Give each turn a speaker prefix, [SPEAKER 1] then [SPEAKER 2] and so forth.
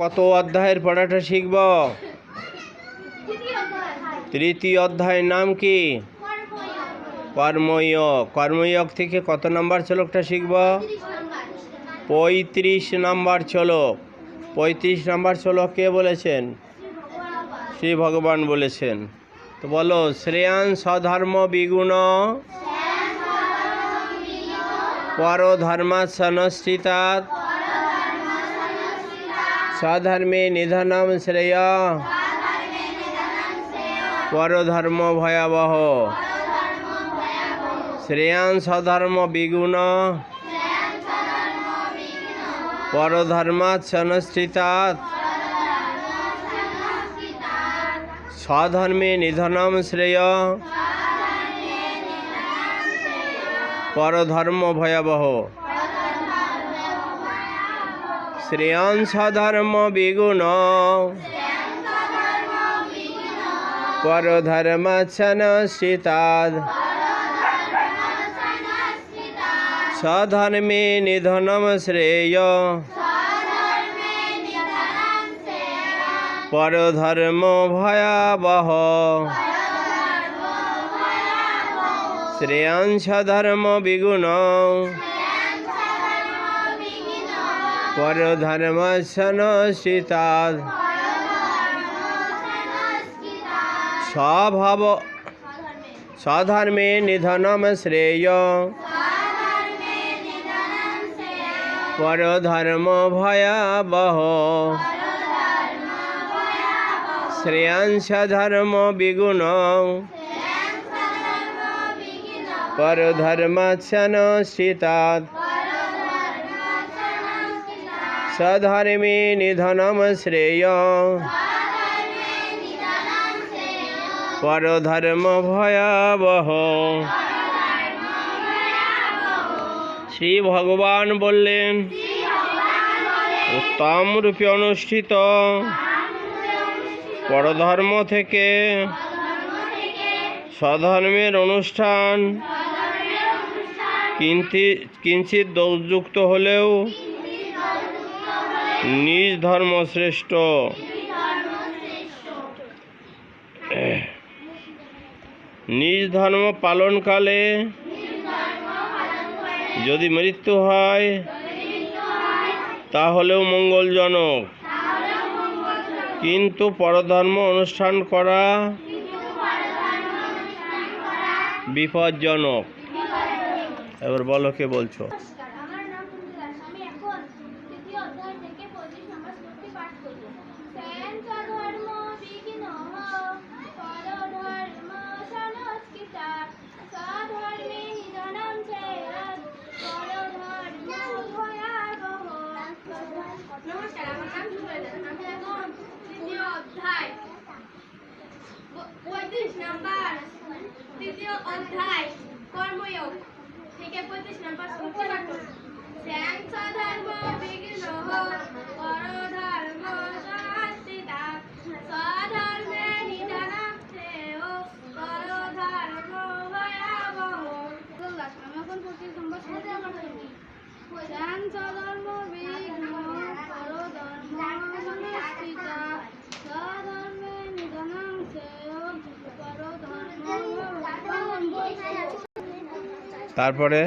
[SPEAKER 1] কত অধ্যায়ের পড়াটা শিখব? তৃতীয় অধ্যায়ের নাম কি? কর্ময়োগ। কর্ময়োগ থেকে কত নাম্বার শ্লোকটা শিখব? 35 নাম্বার শ্লোক। 35 নাম্বার শ্লোক কে বলেছেন? শ্রী ভগবান বলেছেন। তো বলো, শ্রেয়ান স্বধর্ম বিগুণ পরধর্মাৎসনস্থিতাৎ স্বধর্মে নিধনম শ্রেয় পরধর্ম ভয়াবহ। শ্রেয়ান স্বধর্ম বিগুণ পরধর্মাৎসনস্থিতাৎ স্বধর্মে নিধনম শ্রেয় পরধর্ম ভয়াবহ। শ্রেয়ান স্বধর্ম বিগুণ পরধর্মাৎসনস্থিতাৎ স্বধর্মে নিধনম শ্রেয় পরধর্ম ভয়াবহ। শ্রেয়ান স্বধর্ম বিগুণ পরধর্মাৎসনস্থিতাৎ স্বধর্মে নিধনম শ্রেয় পরধর্ম ভয়াবহ। শ্রেয়ান স্বধর্ম বিগুণ পরধর্মাৎসনস্থিতাৎ স্বধর্মে নিধনম শ্রেয় পরধর্ম ভয়াবহ। শ্রী ভগবান বললেন, উত্তম রূপে অনুষ্ঠিত পরধর্ম থেকে স্বধর্মের অনুষ্ঠান কিঞ্চিৎ দোষযুক্ত হলেও নিজ ধর্ম শ্রেষ্ঠ। নিজ ধর্ম পালনকালে যদি মৃত্যু হয় তাহলেও মঙ্গলজনক, কিন্তু পরধর্ম অনুষ্ঠান করা বিপজ্জনক। এবার বলো, কে বলছো?
[SPEAKER 2] নমস্কার, আমার নাম সুবেদার। আমি এখন তৃতীয় অধ্যায় 35 নাম্বার তৃতীয় অধ্যায় কর্ময়োগ থেকে 35 নাম্বার শ্লোক পাঠ করব। শ্রেয়ান স্বধর্ম বিগুণ পরধর্ম সনস্থিতাৎ স্বধর্মে নিধনম শ্রেয় পরধর্ম ভয়াবহ। আমি এখন 25 নাম্বার শ্লোক পাঠ করব। শ্রেয়ান স্বধর্ম বিগুণ পরধর্ম সনস্থিতাৎ স্বধর্মে নিধনম শ্রেয় পরধর্ম ভয়াবহ।
[SPEAKER 1] তারপরে